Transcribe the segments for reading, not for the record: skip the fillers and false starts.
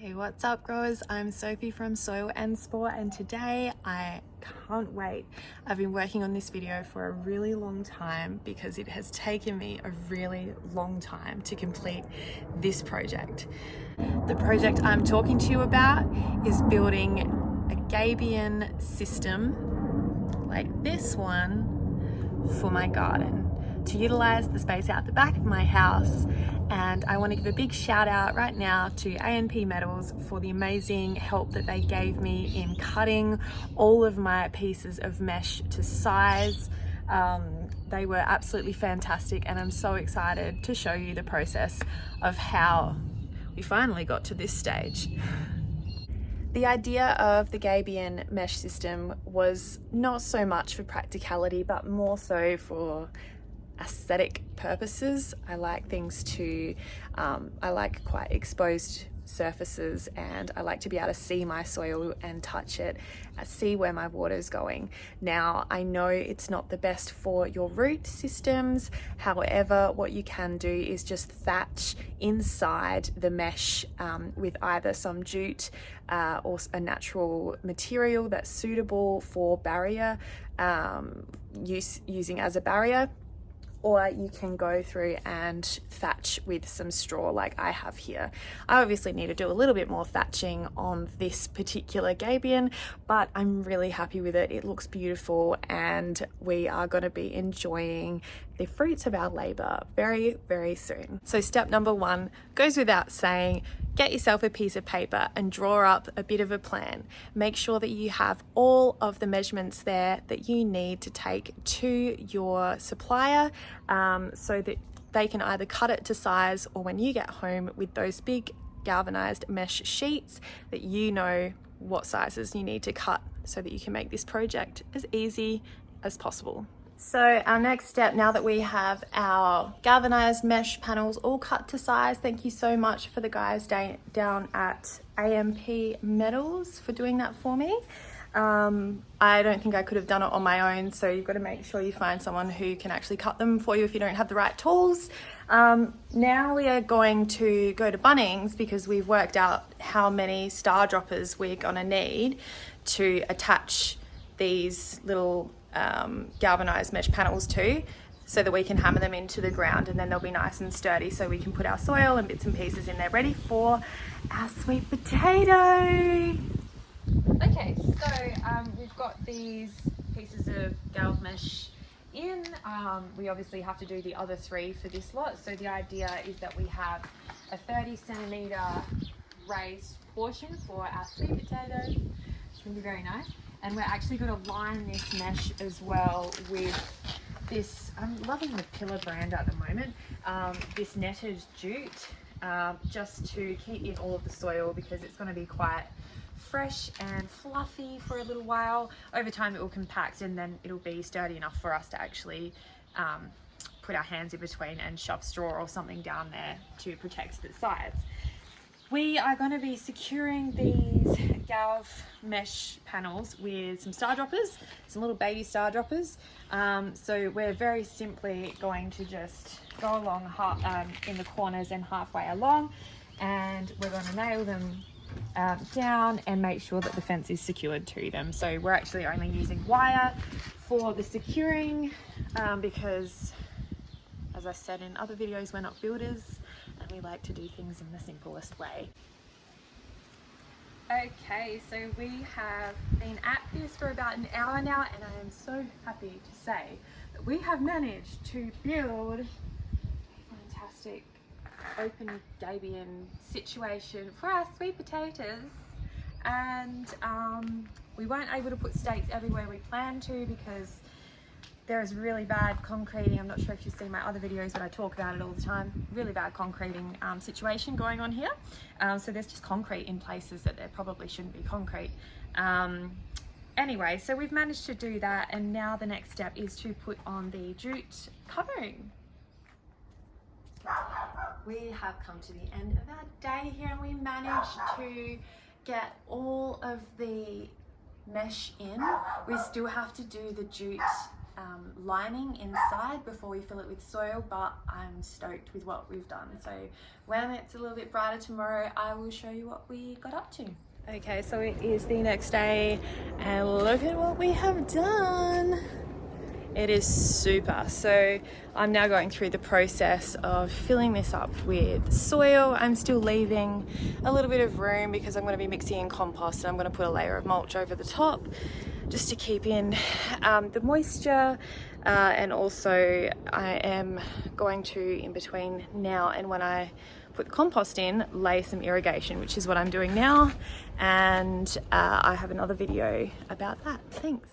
Hey, what's up growers? I'm Sophie from Soil+Spore and today I can't wait. I've been working on this video for a really long time because it has taken me a really long time to complete this project. The project I'm talking to you about is building a Gabion system like this one for my garden to utilize the space out the back of my house. And I want to give a big shout out right now to A&P Metals for the amazing help that they gave me in cutting all of my pieces of mesh to size. They were absolutely fantastic, and I'm so excited to show you the process of how we finally got to this stage. The idea of the Gabion mesh system was not so much for practicality, but more so for aesthetic purposes. I like things to, I like quite exposed surfaces, and I like to be able to see my soil and touch it, see where my water is going. Now, I know it's not the best for your root systems. However, what you can do is just thatch inside the mesh with either some jute or a natural material that's suitable for barrier using as a barrier. Or you can go through and thatch with some straw like I have here. I obviously need to do a little bit more thatching on this particular Gabion, but I'm really happy with it. It looks beautiful, and we are going to be enjoying the fruits of our labor very, very soon. So step number one goes without saying. Get yourself a piece of paper and draw up a bit of a plan. Make sure that you have all of the measurements there that you need to take to your supplier so that they can either cut it to size, or when you get home with those big galvanized mesh sheets, that you know what sizes you need to cut so that you can make this project as easy as possible. So our next step, now that we have our galvanized mesh panels all cut to size, thank you so much for the guys down at A&P Metals for doing that for me. I don't think I could have done it on my own, so you've got to make sure you find someone who can actually cut them for you if you don't have the right tools. Now we are going to go to Bunnings because we've worked out how many star droppers we're gonna need to attach these little galvanized mesh panels too, so that we can hammer them into the ground, and then they'll be nice and sturdy so we can put our soil and bits and pieces in there ready for our sweet potato. Okay, so we've got these pieces of galv mesh in. We obviously have to do the other three for this lot, so the idea is that we have a 30 centimeter raised portion for our sweet potatoes, which will be very nice. And we're actually going to line this mesh as well with this, I'm loving the Pillar brand at the moment, this netted jute, just to keep in all of the soil, because it's going to be quite fresh and fluffy for a little while. Over time it will compact, and then it'll be sturdy enough for us to actually put our hands in between and shove straw or something down there to protect the sides. We are going to be securing these galv mesh panels with some star droppers, some little baby star droppers. So we're very simply going to just go along in the corners and halfway along, and we're going to nail them down and make sure that the fence is secured to them. So we're actually only using wire for the securing because, as I said in other videos, we're not builders and we like to do things in the simplest way. Okay, so we have been at this for about an hour now, and I am so happy to say that we have managed to build a fantastic open Gabion situation for our sweet potatoes. And we weren't able to put stakes everywhere we planned to because there is really bad concreting. I'm not sure if you've seen my other videos, but I talk about it all the time. Really bad concreting situation going on here. So there's just concrete in places that there probably shouldn't be concrete. Anyway, so we've managed to do that, and now the next step is to put on the jute covering. We have come to the end of our day here, and we managed to get all of the mesh in. We still have to do the jute lining inside before we fill it with soil, but I'm stoked with what we've done. So when it's a little bit brighter tomorrow, I will show you what we got up to. Okay, so it is the next day and look at what we have done. It is super. So I'm now going through the process of filling this up with soil. I'm still leaving a little bit of room because I'm going to be mixing in compost, and I'm going to put a layer of mulch over the top just to keep in the moisture, and also I am going to, in between now and when I put the compost in, lay some irrigation, which is what I'm doing now, and I have another video about that. Thanks.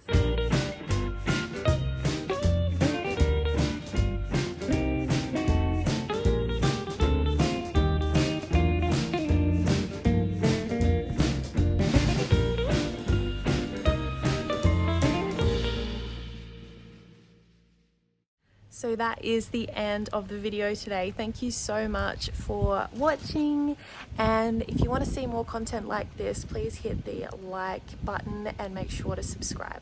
So that is the end of the video today. Thank you so much for watching, and if you want to see more content like this, please hit the like button and make sure to subscribe.